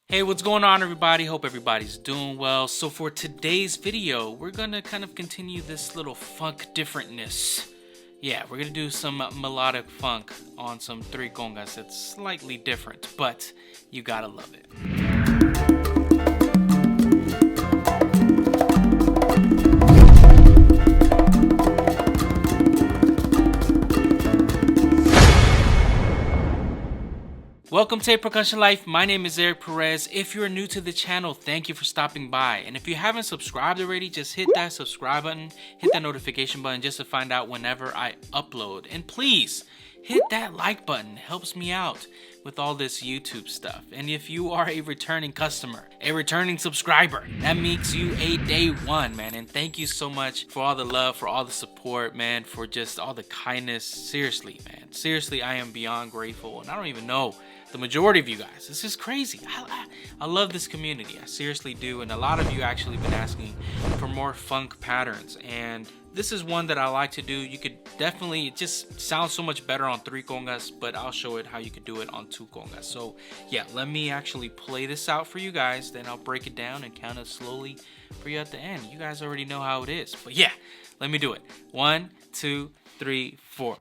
Hey, what's going on, everybody? Hope everybody's doing well. So for today's video, we're gonna kind of continue this little funk differentness. Yeah, we're gonna do some melodic funk on some three congas. It's slightly different, but you gotta love it. Welcome to Percussion Life. My name is Eric Perez. If you're new to the channel, thank you for stopping by. And if you haven't subscribed already, just hit that subscribe button, hit that notification button just to find out whenever I upload. And please hit that like button. It helps me out with all this YouTube stuff. And if you are a returning customer, a returning subscriber, that makes you a day one, man. And thank you so much for all the love, for all the support, man, for just all the kindness. Seriously, man. Seriously, I am beyond grateful. And I don't even know the majority of you guys. This is crazy. I love this community. I seriously do. And a lot of you actually been asking for more funk patterns. And this is one that I like to do. You could definitely, it just sounds so much better on three congas, but I'll show it how you could do it on two congas. So yeah, let me actually play this out for you guys. Then I'll break it down and count it slowly for you at the end. You guys already know how it is. But yeah, let me do it. 1, 2, 3, 4.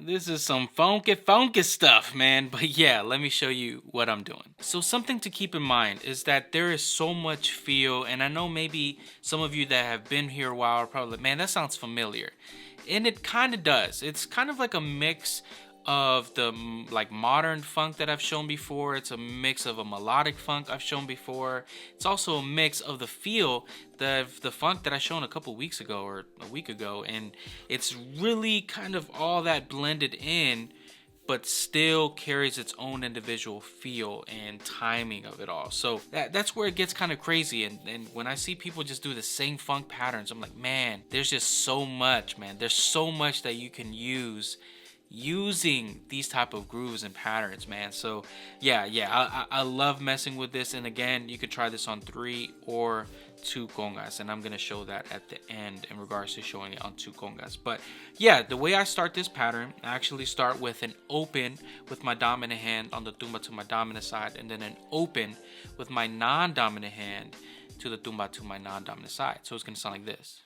This is some funky stuff, man. But yeah, let me show you what I'm doing. So something to keep in mind is that there is so much feel, and I know maybe some of you that have been here a while are probably like, man, that sounds familiar. And it kind of does. It's kind of like a mix of the like modern funk that I've shown before. It's a mix of a melodic funk I've shown before. It's also a mix of the feel the funk that I shown a couple weeks ago or a week ago, and it's really kind of all that blended in, but still carries its own individual feel and timing of it all. So that's where it gets kind of crazy. And when I see people just do the same funk patterns, I'm like, man, there's just so much, man. There's so much that you can use using these type of grooves and patterns, man. So yeah, I love messing with this. And again, you could try this on 3 or 2 congas, and I'm gonna show that at the end in regards to showing it on 2 congas. But yeah, the way I start this pattern, I actually start with an open with my dominant hand on the tumba to my dominant side, and then an open with my non-dominant hand to the tumba to my non-dominant side. So it's gonna sound like this.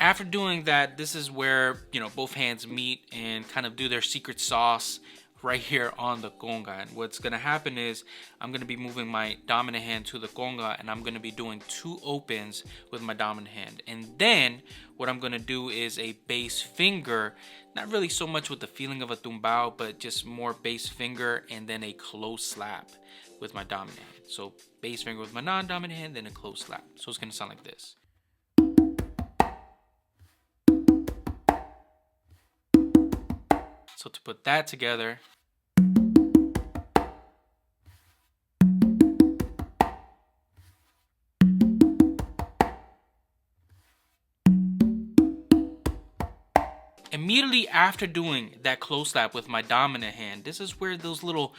After doing that, this is where, you know, both hands meet and kind of do their secret sauce right here on the conga. And what's going to happen is I'm going to be moving my dominant hand to the conga, and I'm going to be doing 2 opens with my dominant hand. And then what I'm going to do is a bass finger, not really so much with the feeling of a tumbao, but just more bass finger, and then a close slap with my dominant hand. So bass finger with my non-dominant hand, then a close slap. So it's going to sound like this. So to put that together, immediately after doing that close slap with my dominant hand, this is where those little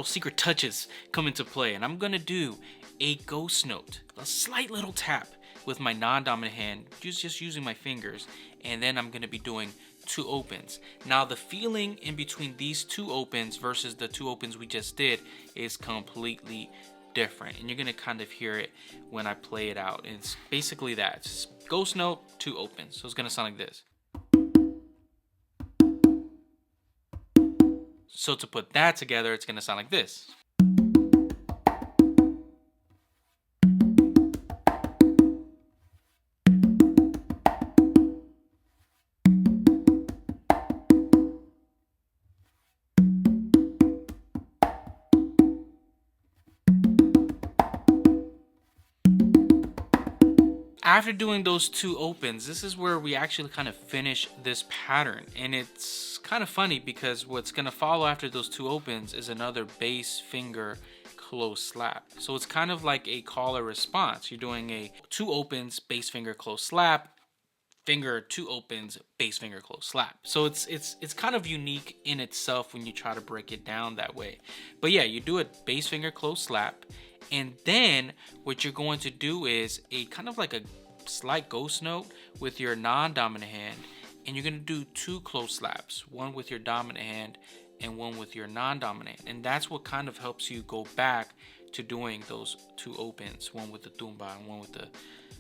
secret touches come into play. And I'm gonna do a ghost note, a slight little tap with my non-dominant hand, just using my fingers, and then I'm gonna be doing 2 opens. Now the feeling in between these 2 opens versus the 2 opens we just did is completely different, and you're gonna kind of hear it when I play it out. And it's basically that. It's just ghost note, 2 opens. So it's gonna sound like this. So to put that together, it's gonna sound like this. After doing those 2 opens, this is where we actually kind of finish this pattern. And it's kind of funny because what's going to follow after those 2 opens is another bass finger close slap. So it's kind of like a call or response. You're doing a 2 opens, bass finger close slap, finger 2 opens, bass finger close slap. So it's kind of unique in itself when you try to break it down that way. But yeah, you do a bass finger close slap, and then what you're going to do is a kind of like a slight ghost note with your non-dominant hand, and you're going to do 2 close slaps, one with your dominant hand and one with your non-dominant. And that's what kind of helps you go back to doing those 2 opens, one with the tumba and one with the,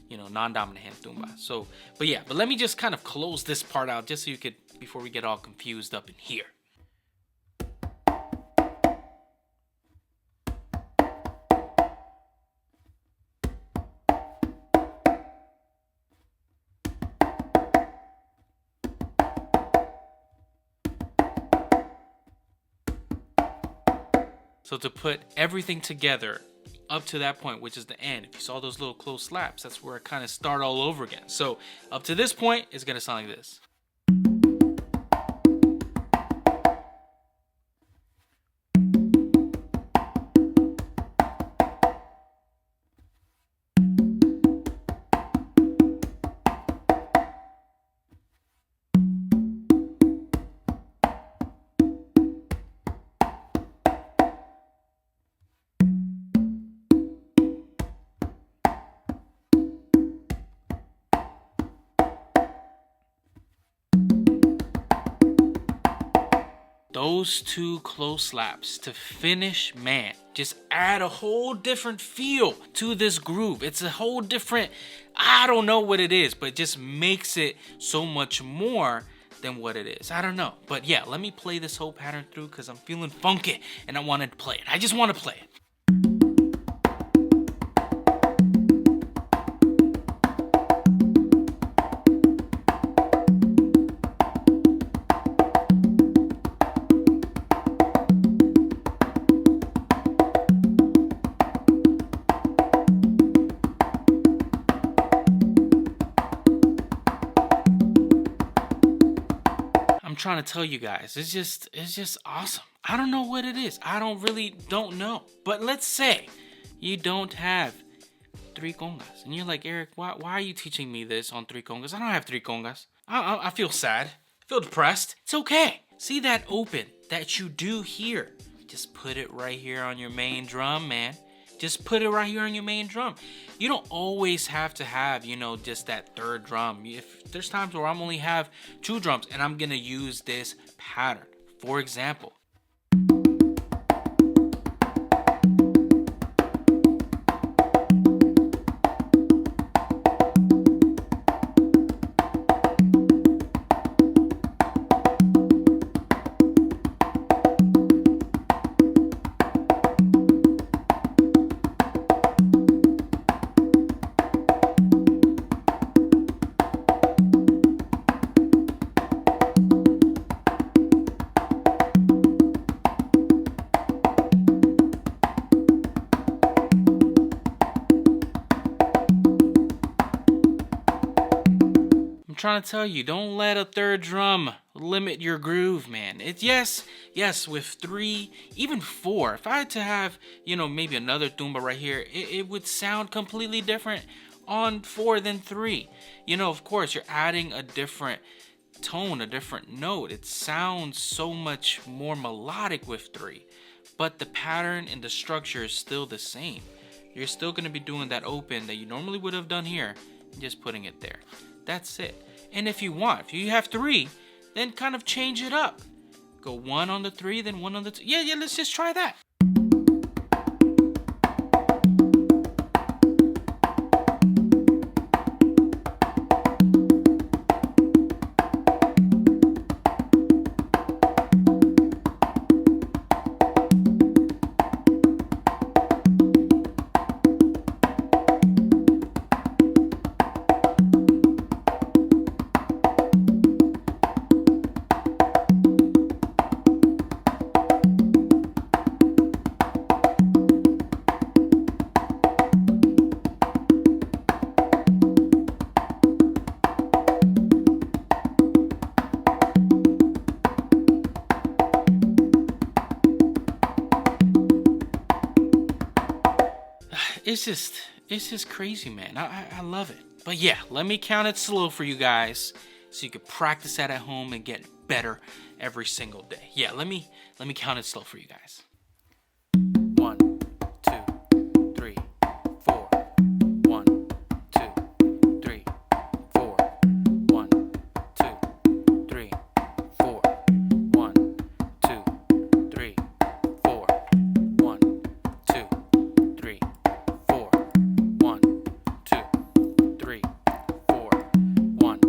you know, non-dominant hand tumba. So, but yeah, but let me just kind of close this part out just so you could, before we get all confused up in here. So to put everything together up to that point, which is the end, if you saw those little close slaps, that's where I kind of start all over again. So up to this point, it's going to sound like this. Those 2 close slaps to finish, man, just add a whole different feel to this groove. It's a whole different, I don't know what it is, but it just makes it so much more than what it is. I don't know. But yeah, let me play this whole pattern through because I'm feeling funky and I wanted to play it. I just want to play it. I'm trying to tell you guys, it's just awesome. I don't know what it is. I don't know. But let's say you don't have 3 congas, and you're like, Eric, why are you teaching me this on 3 congas? I don't have 3 congas. I feel sad. I feel depressed. It's okay. See that open that you do here? Just put it right here on your main drum, man. Just put it right here on your main drum. You don't always have to have, you know, just that 3rd drum. If there's times where I'm only have 2 drums and I'm gonna use this pattern. For example, trying to tell you, don't let a 3rd drum limit your groove, man. It's yes, with 3, even 4. If I had to have, you know, maybe another tumba right here, it would sound completely different on 4 than 3. You know, of course, you're adding a different tone, a different note. It sounds so much more melodic with 3, but the pattern and the structure is still the same. You're still going to be doing that open that you normally would have done here, and just putting it there. That's it. And if you want, if you have 3, then kind of change it up. Go 1 on the 3, then 1 on the 2. Yeah, let's just try that. it's just crazy, man. I love it. But yeah, let me count it slow for you guys so you can practice that at home and get better every single day. Yeah, let me count it slow for you guys. 1, 2, 3, 4. 1, 2, 3, 4. 1, 2, 3, 4. 1, 2, 3, 4. 1, 2, 3, 4. 1, 2, 3, 4. 1,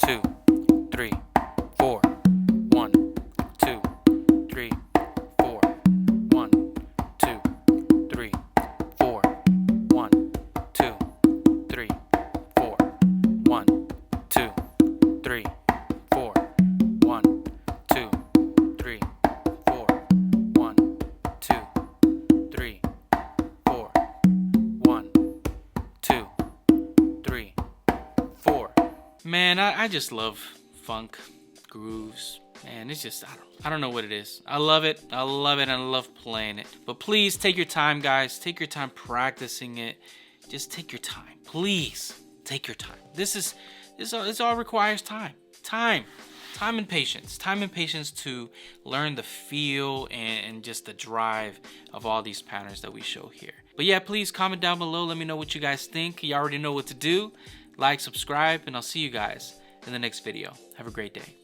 2, 3, 4. 1, 2, 3, 4. 1, 2, 3, 4. 1, 2, 3, 4. 1, 2, 3, 4. 1, 2, 3, 4. 1, 2, 3, 4. 1, 2, 3, 4. Man, I just love funk grooves. Man, it's just, I don't know what it is. I love it. I love it and I love playing it. But please take your time, guys. Take your time practicing it. Just take your time. Please take your time. This all requires time. Time and patience. Time and patience to learn the feel and just the drive of all these patterns that we show here. But yeah, please comment down below. Let me know what you guys think. You already know what to do. Like, subscribe, and I'll see you guys in the next video. Have a great day.